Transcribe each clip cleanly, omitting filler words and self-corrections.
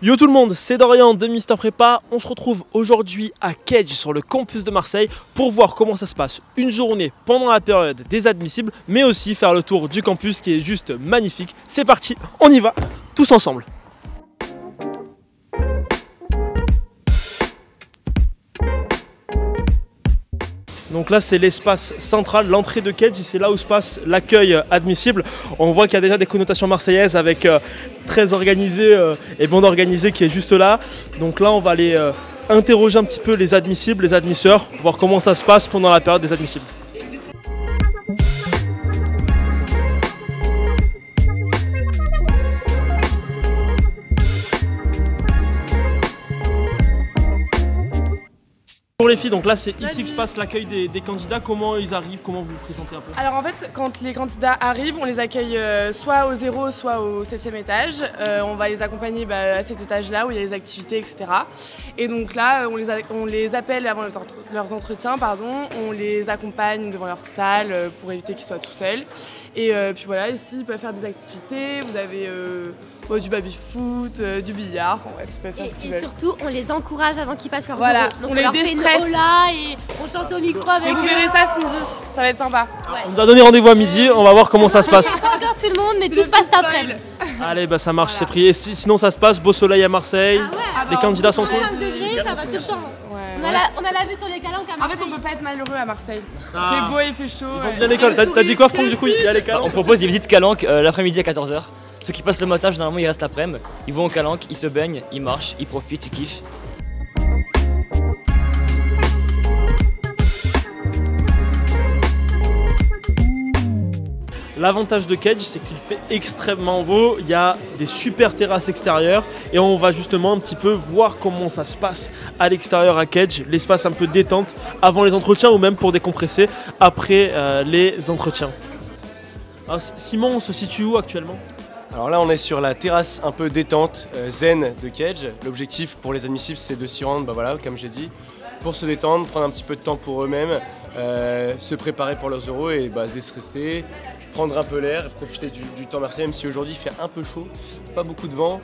Yo tout le monde, c'est Dorian de Mister Prépa. On se retrouve aujourd'hui à Kedge sur le campus de Marseille pour voir comment ça se passe une journée pendant la période des admissibles, mais aussi faire le tour du campus qui est juste magnifique. C'est parti, on y va, tous ensemble. Donc là c'est l'espace central, l'entrée de Kedge, c'est là où se passe l'accueil admissible. On voit qu'il y a déjà des connotations marseillaises avec très organisé et bande organisée qui est juste là. Donc là on va aller interroger un petit peu les admissibles, les admisseurs, voir comment ça se passe pendant la période des admissibles. Pour les filles, donc là c'est ici que se passe l'accueil des candidats, comment ils arrivent, comment vous vous présentez un peu? Alors en fait, quand les candidats arrivent, on les accueille soit au 0, soit au 7e étage. On va les accompagner à cet étage-là où il y a les activités, etc. Et donc là, on les appelle avant leurs entretiens, on les accompagne devant leur salle pour éviter qu'ils soient tout seuls. Et puis voilà, ici ils peuvent faire des activités, vous avez du baby-foot, du billard, bref, ils peuvent faire ce qu'ils veulent. Et surtout, on les encourage avant qu'ils passent leur voilà, donc on les déstresse. Et on chante au micro avec eux. Et vous verrez ça ce midi, ça va être sympa. Ouais. On nous a donné rendez-vous à midi, on va voir comment ça se passe. Pas encore tout le monde, mais tout se passe après. Allez, ça marche, voilà. C'est pris. Et sinon ça se passe, beau soleil à Marseille, les candidats sont cool. 5 degrés, ça va tout le temps. On a lavé sur les calanques à Marseille. En fait, on peut pas être malheureux à Marseille. Il fait beau, il fait chaud. Ils vont bien à l'école. T'as dit quoi, Franck, du coup? Il y a les calanques. On propose des visites calanques l'après-midi à 14 h. Ceux qui passent le matin, généralement, ils restent après-midi. Ils vont aux calanques, ils se baignent, ils marchent, ils profitent, ils kiffent. L'avantage de Kedge, c'est qu'il fait extrêmement beau, il y a des super terrasses extérieures et on va justement un petit peu voir comment ça se passe à l'extérieur à Kedge, l'espace un peu détente avant les entretiens ou même pour décompresser après les entretiens. Alors, Simon, on se situe où actuellement? Alors là on est sur la terrasse un peu détente, zen de Kedge. L'objectif pour les admissibles c'est de s'y rendre, comme j'ai dit, pour se détendre, prendre un petit peu de temps pour eux-mêmes, se préparer pour leurs oraux et se déstresser. Prendre un peu l'air, profiter du temps marseillais, même si aujourd'hui il fait un peu chaud, pas beaucoup de vent,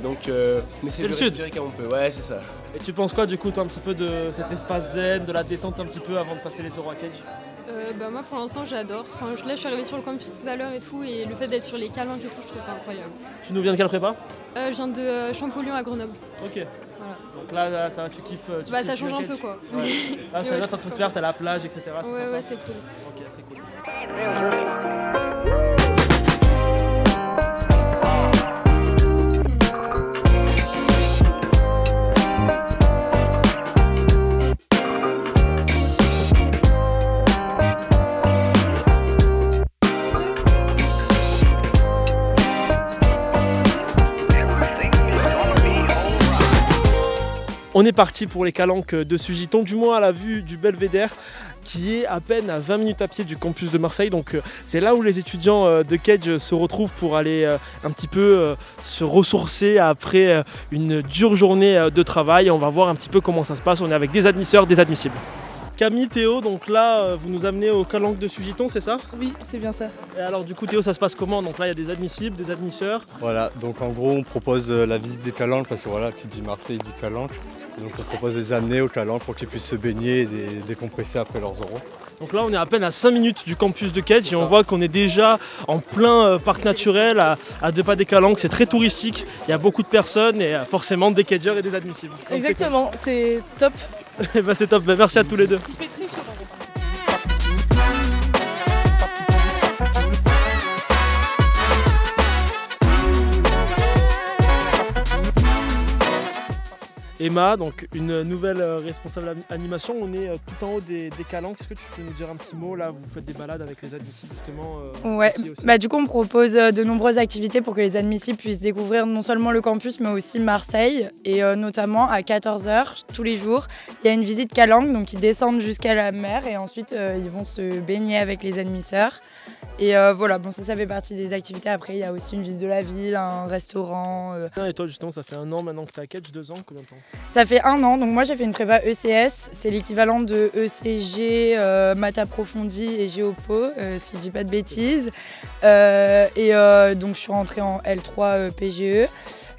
donc on essaie de respirer comme on peut, ouais c'est ça. Et tu penses quoi du coup toi un petit peu de cet espace zen, de la détente un petit peu avant de passer les oraux à Kedge? Moi pour l'instant j'adore, là je suis arrivée sur le campus tout à l'heure et tout, et le fait d'être sur les calanques et tout, je trouve ça incroyable. Tu nous viens de quelle prépa? Je viens de Champollion à Grenoble. Ok. Voilà. Donc là ça, tu kiffes, ça change un peu quoi. Ouais. Là c'est notre atmosphère, t'as la plage, etc. Ouais c'est cool. Ok, très cool. On est parti pour les calanques de Sugiton, du moins à la vue du Belvédère, qui est à peine à 20 minutes à pied du campus de Marseille. Donc c'est là où les étudiants de Kedge se retrouvent pour aller un petit peu se ressourcer après une dure journée de travail. On va voir un petit peu comment ça se passe. On est avec des admisseurs, des admissibles. Camille, Théo, donc là vous nous amenez au calanque de Sugiton, c'est ça? Oui, c'est bien ça. Et alors du coup Théo, ça se passe comment? Donc là il y a des admissibles, des admisseurs. Voilà, donc en gros on propose la visite des calanques parce que voilà, qui dit Marseille dit calanque. Donc on propose de les amener aux calanques pour qu'ils puissent se baigner et décompresser après leurs oraux. Donc là on est à peine à 5 minutes du campus de Kedge et on voit qu'on est déjà en plein parc naturel à 2 pas des calanques, c'est très touristique, il y a beaucoup de personnes et forcément des Kedgeurs et des admissibles. Donc exactement, c'est top. C'est top, merci à tous les deux. Il fait très chaud. Emma, donc une nouvelle responsable animation, on est tout en haut des calanques. Est-ce que tu peux nous dire un petit mot? Là, vous faites des balades avec les admissibles justement Ouais, du coup on propose de nombreuses activités pour que les admissibles puissent découvrir non seulement le campus mais aussi Marseille. Et notamment à 14 h tous les jours, il y a une visite calanque, donc ils descendent jusqu'à la mer et ensuite ils vont se baigner avec les admisseurs. Et voilà, ça fait partie des activités. Après il y a aussi une visite de la ville, un restaurant. Et toi justement, ça fait 1 an maintenant que tu es à Kedge, 2 ans, combien de temps? Ça fait 1 an, donc moi j'ai fait une prépa ECS, c'est l'équivalent de ECG, maths approfondie et géopo, si je dis pas de bêtises. Donc je suis rentrée en L3 PGE.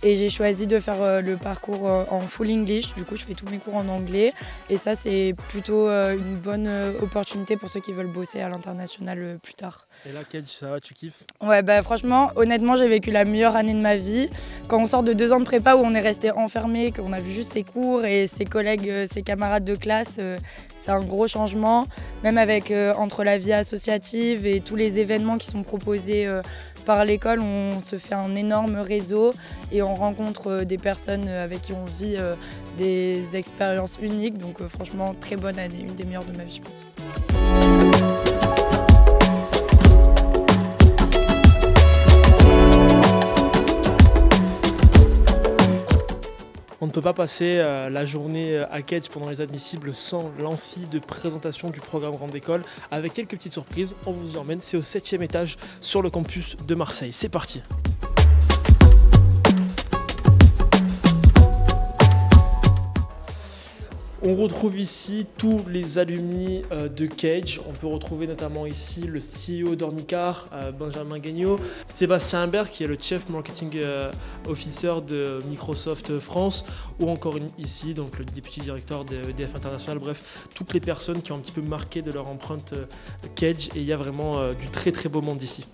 Et j'ai choisi de faire le parcours en full English. Du coup, je fais tous mes cours en anglais. Et ça, c'est plutôt une bonne opportunité pour ceux qui veulent bosser à l'international plus tard. Et là, Kedge, ça va, tu kiffes? Ouais, bah franchement, honnêtement, j'ai vécu la meilleure année de ma vie. Quand on sort de 2 ans de prépa où on est resté enfermé, qu'on a vu juste ses cours et ses collègues, ses camarades de classe, c'est un gros changement. Même avec entre la vie associative et tous les événements qui sont proposés par l'école, on se fait un énorme réseau et on rencontre des personnes avec qui on vit des expériences uniques. Donc franchement, très bonne année, une des meilleures de ma vie, je pense. On ne peut pas passer la journée à Kedge pendant les admissibles sans l'amphi de présentation du programme Grande École. Avec quelques petites surprises, on vous emmène, c'est au 7e étage sur le campus de Marseille. C'est parti! On retrouve ici tous les alumni de Kedge. On peut retrouver notamment ici le CEO d'Ornicar, Benjamin Guignot, Sébastien Imbert qui est le Chief Marketing Officer de Microsoft France, ou encore ici donc le Deputy Director de EDF International. Bref, toutes les personnes qui ont un petit peu marqué de leur empreinte Kedge, et il y a vraiment du très très beau monde ici.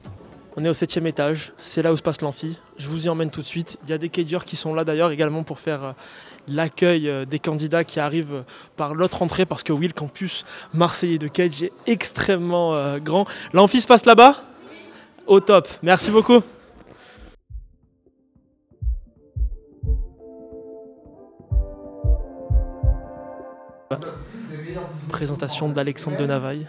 On est au 7e étage, c'est là où se passe l'amphi. Je vous y emmène tout de suite. Il y a des Kedgers qui sont là d'ailleurs également pour faire l'accueil des candidats qui arrivent par l'autre entrée, parce que oui, le campus marseillais de Kedge est extrêmement grand. L'amphi se passe là-bas? Au top, merci beaucoup. Présentation d'Alexandre de Navaille.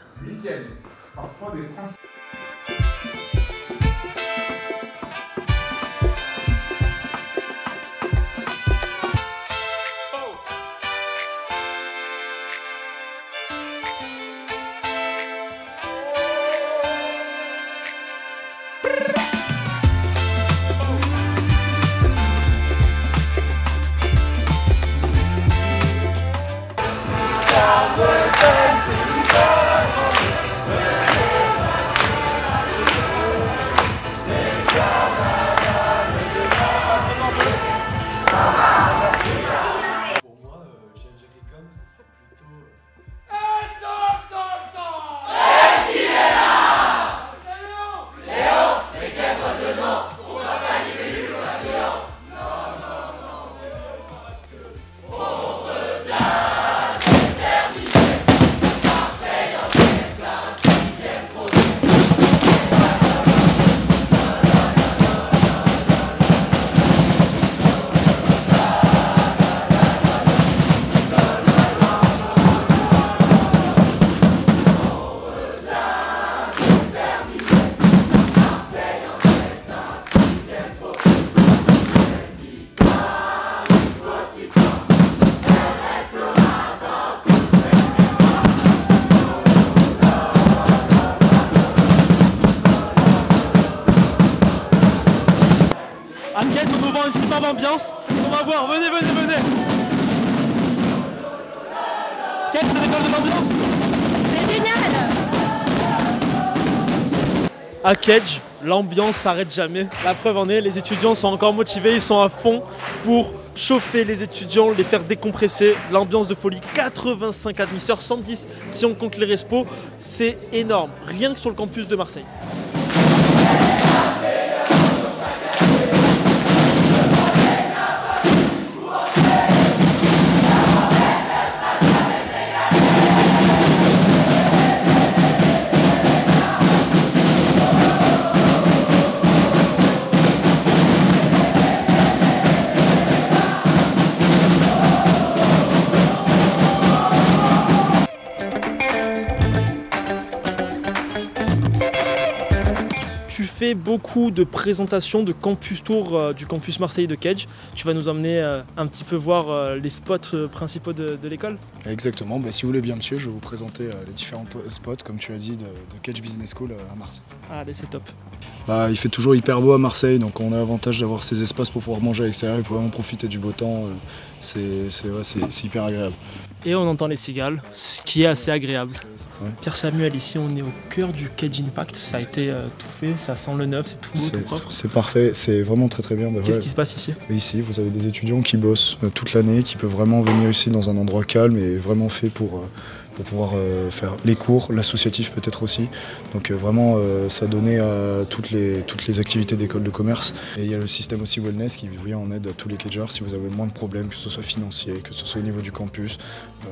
À Kedge, on nous vend une superbe ambiance. On va voir, venez. Kedge, c'est l'école de l'ambiance. C'est génial. À Kedge, l'ambiance s'arrête jamais. La preuve en est, les étudiants sont encore motivés, ils sont à fond pour chauffer les étudiants, les faire décompresser. L'ambiance de folie, 85 admisseurs, 110 si on compte les respos, c'est énorme, rien que sur le campus de Marseille. Tu fais beaucoup de présentations, de campus tour du campus Marseille de Kedge. Tu vas nous emmener un petit peu voir les spots principaux de l'école? Exactement, si vous voulez bien monsieur, je vais vous présenter les différents spots, comme tu as dit, de Kedge Business School à Marseille. Allez, c'est top. Il fait toujours hyper beau à Marseille, donc on a l'avantage d'avoir ces espaces pour pouvoir manger à l'extérieur et pour vraiment profiter du beau temps. C'est hyper agréable. Et on entend les cigales, ce qui est assez agréable. Ouais. Pierre Samuel, ici on est au cœur du Cage Impact, ça a été tout fait, ça sent le neuf, c'est tout beau, tout propre. C'est parfait, c'est vraiment très bien. Qu'est-ce qui se passe ici? Ici, vous avez des étudiants qui bossent toute l'année, qui peuvent vraiment venir ici dans un endroit calme et vraiment fait pour pouvoir faire les cours, l'associatif peut-être aussi. Donc vraiment s'adonner à toutes les activités d'école de commerce. Et il y a le système aussi wellness qui vient en aide à tous les cagers si vous avez moins de problèmes, que ce soit financier, que ce soit au niveau du campus.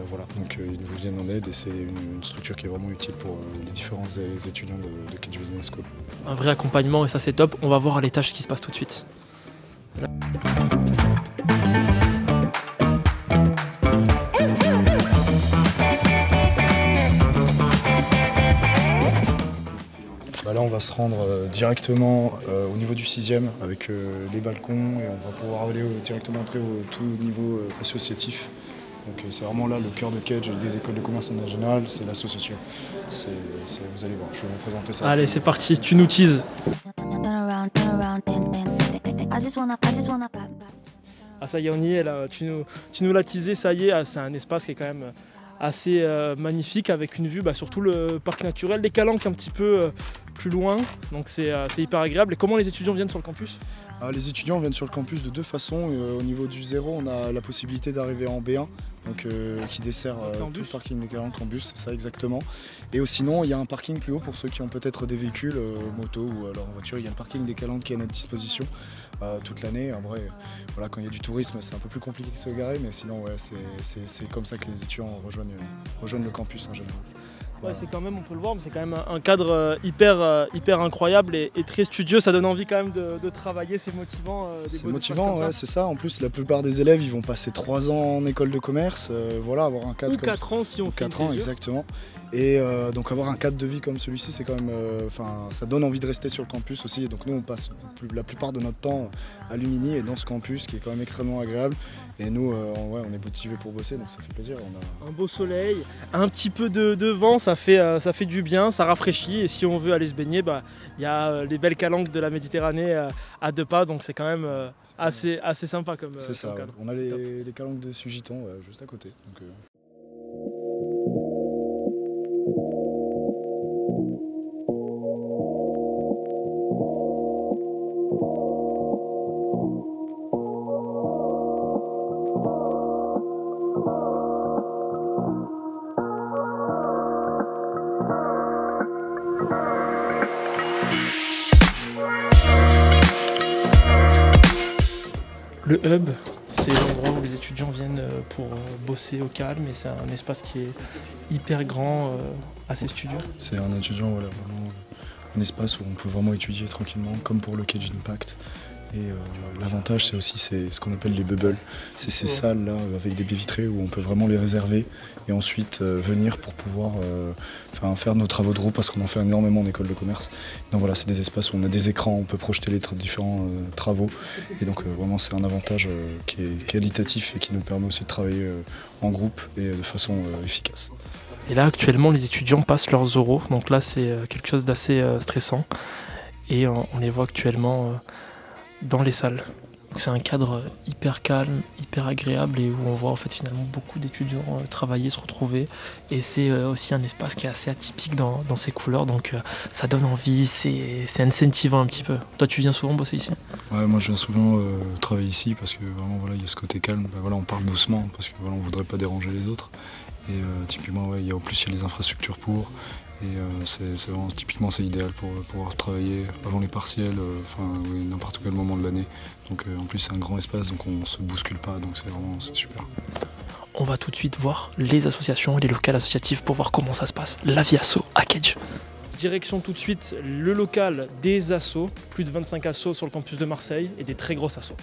Voilà, donc ils vous viennent en aide et c'est une structure qui est vraiment utile pour les différents étudiants de Cage Business School. Un vrai accompagnement et ça c'est top. On va voir à l'étage ce qui se passe tout de suite. Là, on va se rendre directement au niveau du 6e avec les balcons et on va pouvoir aller directement après au tout niveau associatif. Donc c'est vraiment là le cœur de Cage et des écoles de commerce en général, c'est l'association. Vous allez voir, je vais vous présenter ça. Allez, c'est parti, tu nous teases. Ah ça y est, on y est là, tu nous l'as teasé, ça y est, c'est un espace qui est quand même assez magnifique avec une vue sur tout le parc naturel, les calanques un petit peu plus loin, donc c'est hyper agréable. Et comment les étudiants viennent sur le campus? Les étudiants viennent sur le campus de deux façons. Au niveau du 0, on a la possibilité d'arriver en B1, donc, qui dessert tout le parking des calanques en bus, c'est ça exactement. Et sinon, il y a un parking plus haut pour ceux qui ont peut-être des véhicules, moto ou alors en voiture. Il y a le parking des calanques qui est à notre disposition toute l'année. En vrai, voilà, quand il y a du tourisme, c'est un peu plus compliqué de se garer, mais sinon, ouais, c'est comme ça que les étudiants rejoignent le campus en général. Ouais, c'est quand même, on peut le voir, mais c'est quand même un cadre hyper incroyable et très studieux. Ça donne envie quand même de travailler, c'est motivant. C'est motivant, ouais, c'est ça. En plus, la plupart des élèves, ils vont passer 3 ans en école de commerce, voilà, avoir un cadre ou 4 ans si on fait 4 ans, exactement. Et donc avoir un cadre de vie comme celui-ci, c'est quand même, ça donne envie de rester sur le campus aussi. Et donc nous, on passe la plupart de notre temps à Lumini et dans ce campus qui est quand même extrêmement agréable. Et nous, on est motivés pour bosser, donc ça fait plaisir. Un beau soleil, un petit peu de vent, ça fait du bien, ça rafraîchit. Et si on veut aller se baigner, y a les belles calanques de la Méditerranée à 2 pas, donc c'est quand même assez sympa comme cadre. C'est ça, ouais. On a les calanques de Sugiton juste à côté. Donc, Le hub, c'est l'endroit où les étudiants viennent pour bosser au calme et c'est un espace qui est hyper grand, assez studieux. C'est un étudiant, voilà, vraiment un espace où on peut vraiment étudier tranquillement, comme pour le Cage Impact. Et l'avantage, c'est aussi ce qu'on appelle les bubbles. C'est ces salles là avec des baies vitrées où on peut vraiment les réserver et ensuite venir pour pouvoir faire nos travaux de roue parce qu'on en fait énormément en école de commerce. Donc voilà, c'est des espaces où on a des écrans, on peut projeter les différents travaux. Et donc vraiment, c'est un avantage qui est qualitatif et qui nous permet aussi de travailler en groupe et de façon efficace. Et là, actuellement, les étudiants passent leurs oraux. Donc là, c'est quelque chose d'assez stressant. Et on les voit actuellement dans les salles. C'est un cadre hyper calme, hyper agréable et où on voit en fait finalement beaucoup d'étudiants travailler, se retrouver. Et c'est aussi un espace qui est assez atypique dans ses couleurs, donc ça donne envie, c'est incentivant un petit peu. Toi, tu viens souvent bosser ici? Ouais, moi je viens souvent travailler ici parce que vraiment voilà, il y a ce côté calme. Voilà, on parle doucement parce que voilà, on voudrait pas déranger les autres. Et typiquement, ouais, en plus il y a les infrastructures pour. Et c'est vraiment, typiquement c'est idéal pour pouvoir travailler avant les partiels, n'importe quel moment de l'année. Donc en plus c'est un grand espace, donc on se bouscule pas, donc c'est super. On va tout de suite voir les associations et les locales associatifs pour voir comment ça se passe. La vie asso à Cage. Direction tout de suite le local des assos, plus de 25 assos sur le campus de Marseille et des très grosses assos.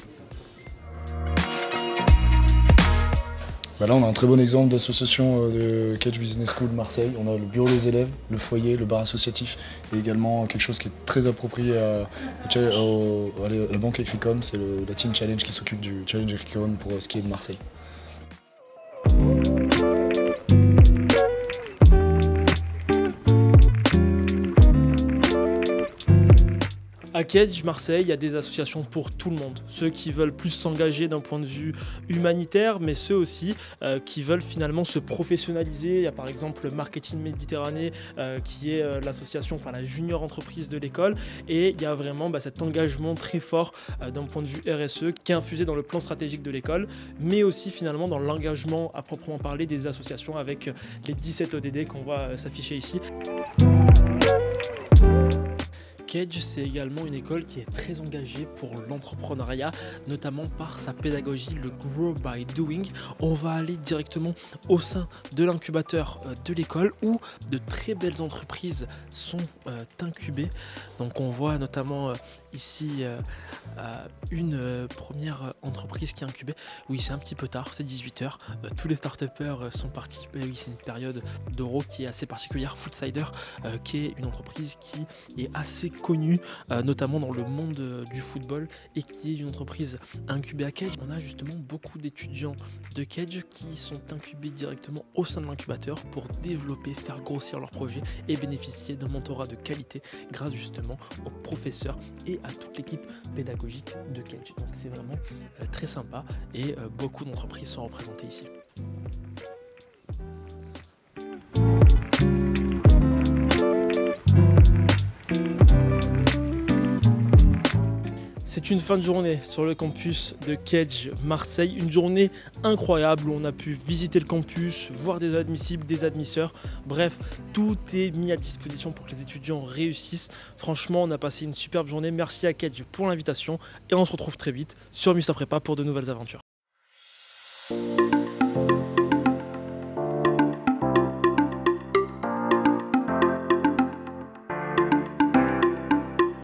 Là, on a un très bon exemple d'association de Cage Business School Marseille. On a le bureau des élèves, le foyer, le bar associatif et également quelque chose qui est très approprié à la banque Agricom, c'est la Team Challenge qui s'occupe du Challenge Agricom pour ce qui est de Marseille. À À Kedge, Marseille, il y a des associations pour tout le monde. Ceux qui veulent plus s'engager d'un point de vue humanitaire, mais ceux aussi qui veulent finalement se professionnaliser. Il y a par exemple Marketing Méditerranée qui est l'association, enfin la junior entreprise de l'école. Et il y a vraiment cet engagement très fort d'un point de vue RSE qui est infusé dans le plan stratégique de l'école, mais aussi finalement dans l'engagement à proprement parler des associations avec les 17 ODD qu'on voit s'afficher ici. Kedge, c'est également une école qui est très engagée pour l'entrepreneuriat, notamment par sa pédagogie, le Grow by Doing. On va aller directement au sein de l'incubateur de l'école où de très belles entreprises sont incubées. Donc on voit notamment ici une première entreprise qui est incubée. Oui, c'est un petit peu tard, c'est 18h. Tous les start-upers sont partis. Oui, c'est une période d'euro qui est assez particulière. Foodsider, qui est une entreprise qui est assez connue, notamment dans le monde du football, et qui est une entreprise incubée à Kedge. On a justement beaucoup d'étudiants de Kedge qui sont incubés directement au sein de l'incubateur pour développer, faire grossir leur projet et bénéficier d'un mentorat de qualité grâce justement aux professeurs et à toute l'équipe pédagogique de Kedge. Donc c'est vraiment très sympa et beaucoup d'entreprises sont représentées ici. C'est une fin de journée sur le campus de Kedge Marseille, une journée incroyable où on a pu visiter le campus, voir des admissibles, des admisseurs, bref, tout est mis à disposition pour que les étudiants réussissent. Franchement, on a passé une superbe journée, merci à Kedge pour l'invitation et on se retrouve très vite sur Mister Prépa pour de nouvelles aventures.